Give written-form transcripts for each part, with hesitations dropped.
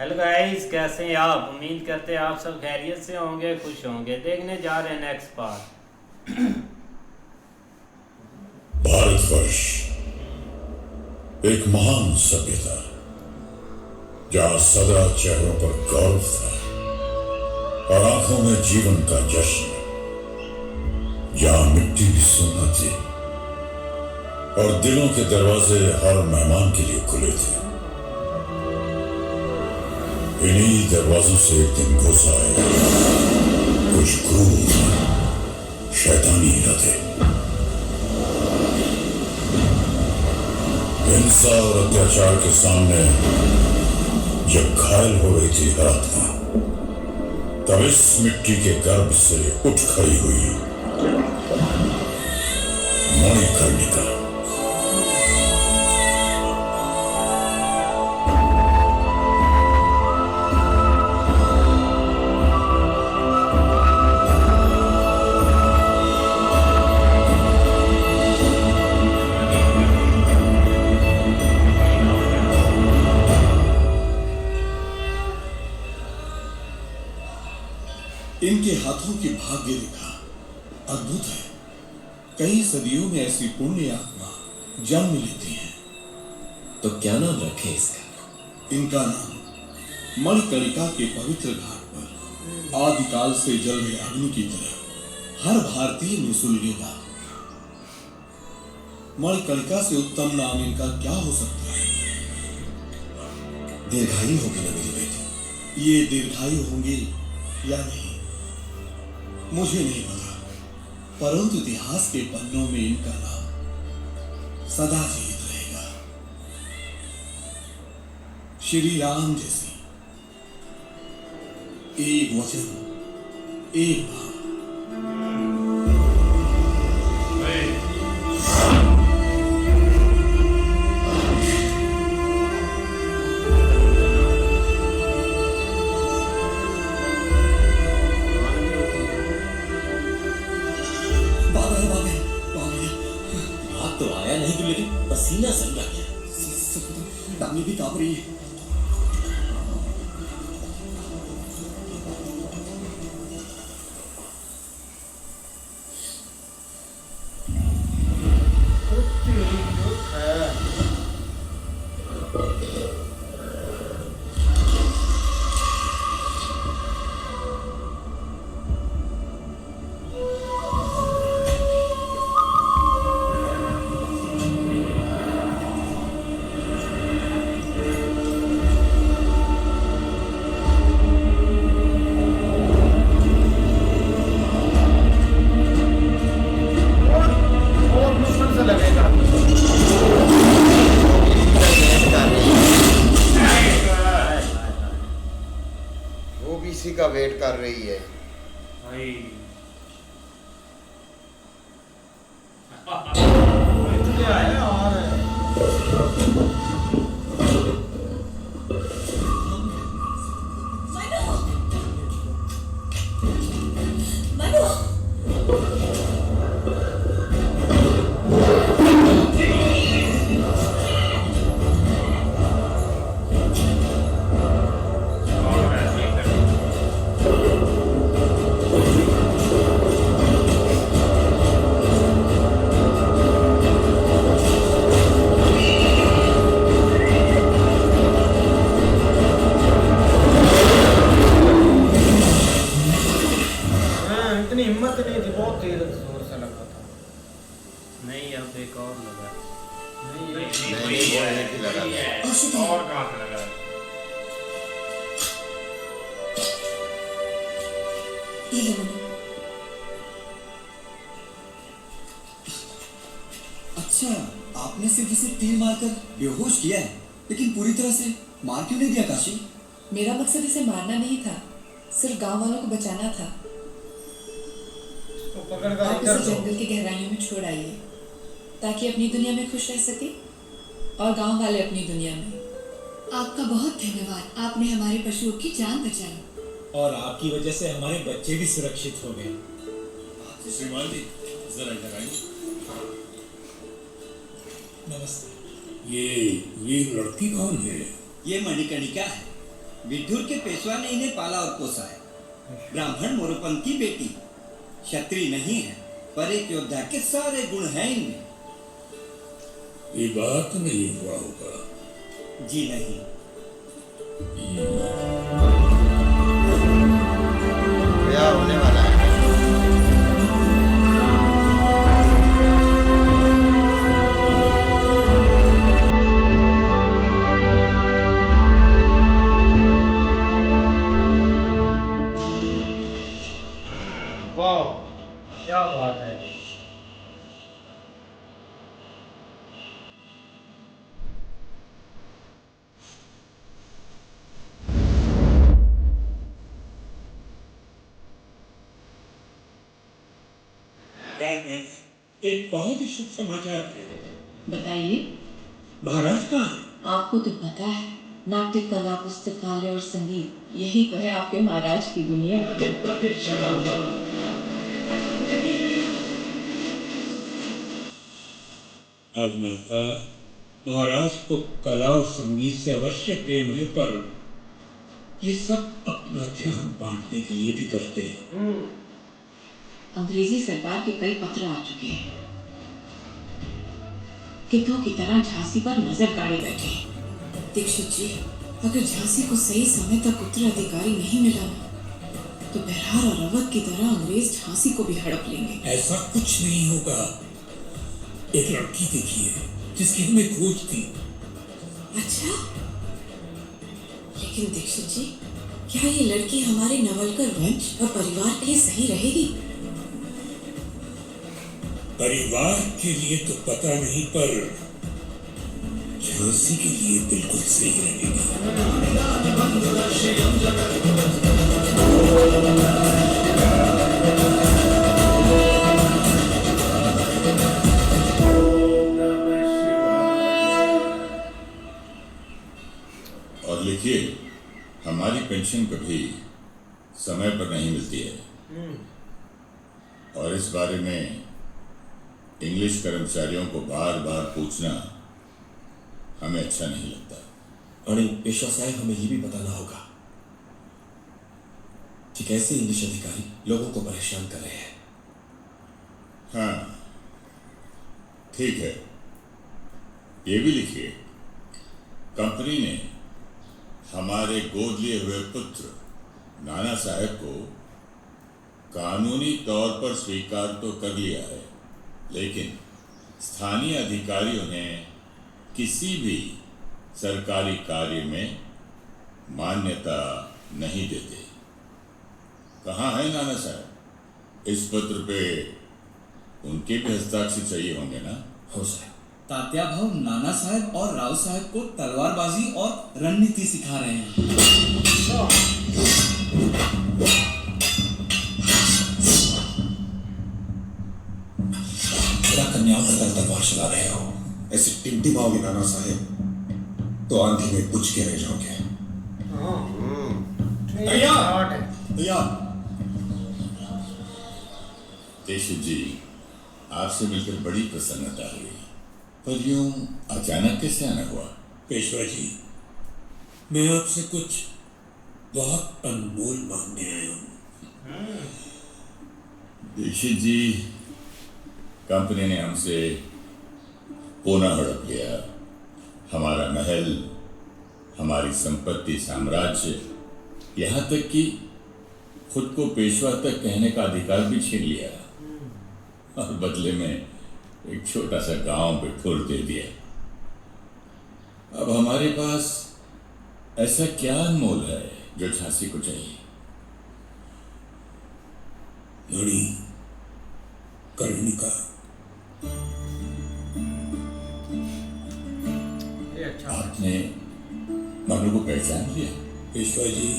Hello guys, कैसे हैं आप? उम्मीद करते हैं आप सब खैरियत से होंगे, खुश होंगे। देखने जा रहे हैं नेक्स्ट पार्ट। भारतवर्ष एक महान सभ्यता जहां सदा चेहरों पर गौरव था और आंखों में जीवन का जश्न, जहां मिट्टी भी सोना थी और दिलों के दरवाजे हर मेहमान के लिए खुले थे। इन्हीं दरवाजों से एक दिन घुस आए कुछ क्रूर शैतानी इरादे। हिंसा और अत्याचार के सामने जब घायल हो गई थी हर आत्मा, तब इस मिट्टी के गर्भ से उठ खड़ी हुई मणिकर्णिका। इनके हाथों की भाग्य रेखा अद्भुत है। कई सदियों में ऐसी पुण्य आत्मा जन्म लेती है। तो क्या नाम रखे इसका? इनका नाम मणिकर्णिका के पवित्र घाट पर आदिकाल से जल रहे अग्नि की तरह हर भारतीय में सुलगेगा। मणिकर्णिका से उत्तम नाम इनका क्या हो सकता है? दीर्घायु होगी ना मेरी बेटी? ये दीर्घायु होंगे या नहीं मुझे नहीं पता, परंतु इतिहास के पन्नों में इनका नाम सदा जीवित रहेगा। श्री राम जैसी एक वचन एक भाव। पसीना सन लग गया। दामी भी कांप रही है। इसी का वेट कर रही है। हिम्मत नहीं थी, बहुत तेज जोर से लगा था। नहीं, अब एक और लगा। नहीं लगा और कहाँ से लगा? अच्छा, आपने सिर्फ इसे तीर मारकर बेहोश किया है, लेकिन पूरी तरह से मार क्यों नहीं दिया काशी? मेरा मकसद इसे मारना नहीं था, सिर्फ गांव वालों को बचाना था। आप इसे जंगल की गहराइयों में छोड़ आइए ताकि अपनी दुनिया में खुश रह सके और गांव वाले अपनी दुनिया में। आपका बहुत धन्यवाद, आपने हमारे पशुओं की जान बचाई और आपकी वजह से हमारे बच्चे भी सुरक्षित हो गए। श्रीमान जी, जरा इधर आइए। नमस्ते। ये लड़की कौन है? ये मणिकर्णिका है। विदुर के पेशवा ने इन्हें पाला और पोसा है। ब्राह्मण मोरोपंत की बेटी, क्षत्रिय नहीं है, पर एक योद्धा के सारे गुण हैं इनमें। ये बात नहीं हुआ होगा। जी नहीं। ब्याह होने वाला है। वाह, क्या बात है। एक बहुत ही शुभ समाचार है। बताइए। महाराज कहाँ हैं? आपको तो पता है, नाट्य कला, पुस्तकालय और संगीत, यही तो है आपके महाराज की दुनिया। अब मैं था, महाराज को कला और संगीत से अवश्य प्रेम है, पर ये सब अपना ध्यान बांटने के लिए भी करते हैं। अंग्रेजी सरकार के कई पत्र आ चुके हैं। कितों की तरह झांसी पर नजर गाड़े बैठे। दीक्षित जी, अगर झांसी को सही समय तक उत्तराधिकारी नहीं मिला ना, तो बिहार और अवध की तरह अंग्रेज झांसी को भी हड़प लेंगे। ऐसा कुछ नहीं होगा। एक लड़की देखिए जिसकी हमें खोज थी। अच्छा, लेकिन दीक्षित जी, क्या ये लड़की हमारे नवलकर वंश और परिवार के लिए सही रहेगी? परिवार के लिए तो पता नहीं, पर झांसी के लिए बिल्कुल सही रहेगी। और लिखिए, हमारी पेंशन कभी समय पर नहीं मिलती है, और इस बारे में इंग्लिश कर्मचारियों को बार बार पूछना हमें अच्छा नहीं लगता। और पेशवा साहब, हमें ये भी बताना होगा कि कैसे इंग्लिश अधिकारी लोगों को परेशान कर रहे हैं। हाँ, ठीक है, ये भी लिखिए, कंपनी ने हमारे गोद लिए हुए पुत्र नाना साहब को कानूनी तौर पर स्वीकार तो कर लिया है, लेकिन स्थानीय अधिकारी उन्हें किसी भी सरकारी कार्य में मान्यता नहीं देते। कहाँ है नाना साहब? इस पत्र पे उनके भी हस्ताक्षर चाहिए होंगे ना? हो साहब। तात्या भाव नाना साहब और राव साहब को तलवारबाजी और रणनीति सिखा रहे हैं। कन्याओं पर तलवार चला रहे हो, ऐसे टिमटिमाओगे नाना साहेब तो आंधी में बुझ के रह जाओगे। भैया, दीक्षित जी, आपसे मिलकर बड़ी प्रसन्नता हुई, पर यूं अचानक कैसे आना हुआ? पेशवा जी, मैं आपसे कुछ बहुत अनमोल मांगने आया हूँ। दीक्षित जी, कंपनी ने हमसे पुनः हड़प लिया। हमारा महल, हमारी संपत्ति, साम्राज्य, यहाँ तक कि खुद को पेशवा तक कहने का अधिकार भी छीन लिया, और बदले में एक छोटा सा गांव बिठूर दे दिया। अब हमारे पास ऐसा क्या अनमोल है जो झांसी को चाहिए? मणि, कर्णिका। आपने मनु को पहचान लिया? पेशवा जी,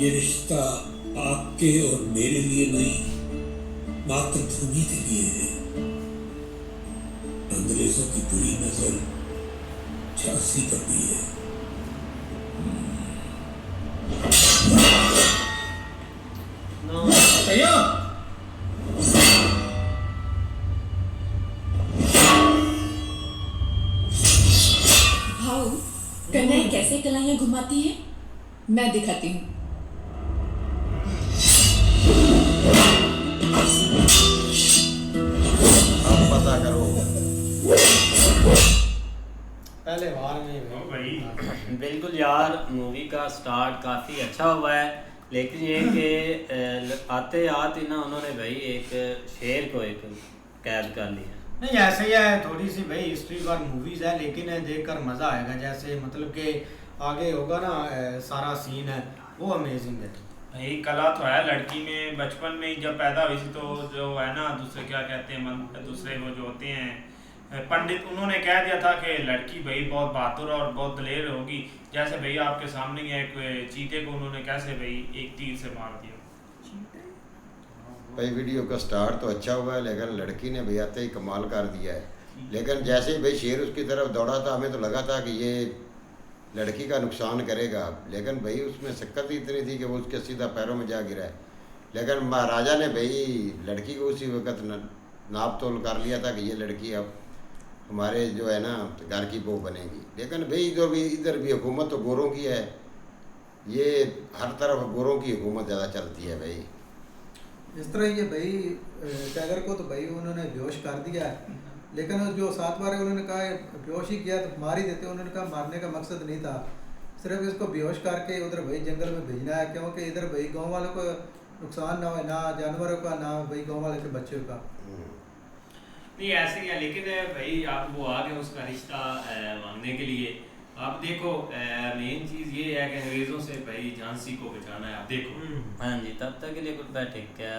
ये रिश्ता आपके और मेरे लिए नहीं, मातृभूमि के लिए है। अंग्रेजों की बुरी नजर झांसी पर भी है। भैया, भाऊ, कन्या कैसे कैसे कलाइयाँ घुमाती हैं मैं दिखाती हूँ। अब पता करो। पहले बार में भाई बिल्कुल यार, मूवी का स्टार्ट काफ़ी अच्छा हुआ है, लेकिन ये कि आते आते ना उन्होंने भाई एक शेर को एक कैद कर लिया। नहीं ऐसे ही है, थोड़ी सी भाई हिस्ट्री पर मूवीज़ है, लेकिन देखकर मज़ा आएगा। जैसे मतलब कि आगे होगा ना सारा सीन है वो अमेजिंग है भाई। कला तो है लड़की में, बचपन में ही जब पैदा हुई थी तो जो है ना दूसरे क्या कहते हैं दूसरे वो जो होते हैं पंडित, उन्होंने कह दिया था कि लड़की भाई बहुत बहादुर और बहुत दलेर होगी। जैसे भाई आपके सामने ही एक चीते को उन्होंने कैसे भाई एक तीर से मार दिया। भाई वीडियो का स्टार्ट तो अच्छा हुआ है, लेकिन लड़की ने भाई आते ही कमाल कर दिया है। लेकिन जैसे ही भाई शेर उसकी तरफ दौड़ा था, हमें तो लगा था कि ये लड़की का नुकसान करेगा, लेकिन भाई उसमें शक्कर ही इतनी थी कि वो उसके सीधा पैरों में जा गिरा है। लेकिन महाराजा ने भाई लड़की को उसी वक्त नाप तोल कर लिया था कि ये लड़की अब हमारे जो है ना घर की बहू बनेगी। लेकिन भाई इधर भी हुकूमत तो गोरों की है, ये हर तरफ गोरों की हुकूमत ज़्यादा चलती है भाई। इस तरह ये भाई टाइगर को तो भाई उन्होंने बेहोश कर दिया है, लेकिन जो 7 बार उन्होंने कहा बेहोश ही किया तो मार ही देते। उन्होंने कहा मारने का मकसद नहीं था, सिर्फ इसको बेहोश करके उधर भाई जंगल में भेजना है, क्योंकि इधर भाई गांव वालों को नुकसान ना हो, ना जानवरों का ना भाई गांव वाले के बच्चों का। नहीं ऐसे ही है, लेकिन भाई आप वो आ गए उसका रिश्ता मांगने के लिए। आप देखो मेन चीज़ ये है कि अंग्रेज़ों से भाई झांसी को बचाना है। आप देखो हाँ जी, तब तक के लिए गुड बाय, टेक केयर।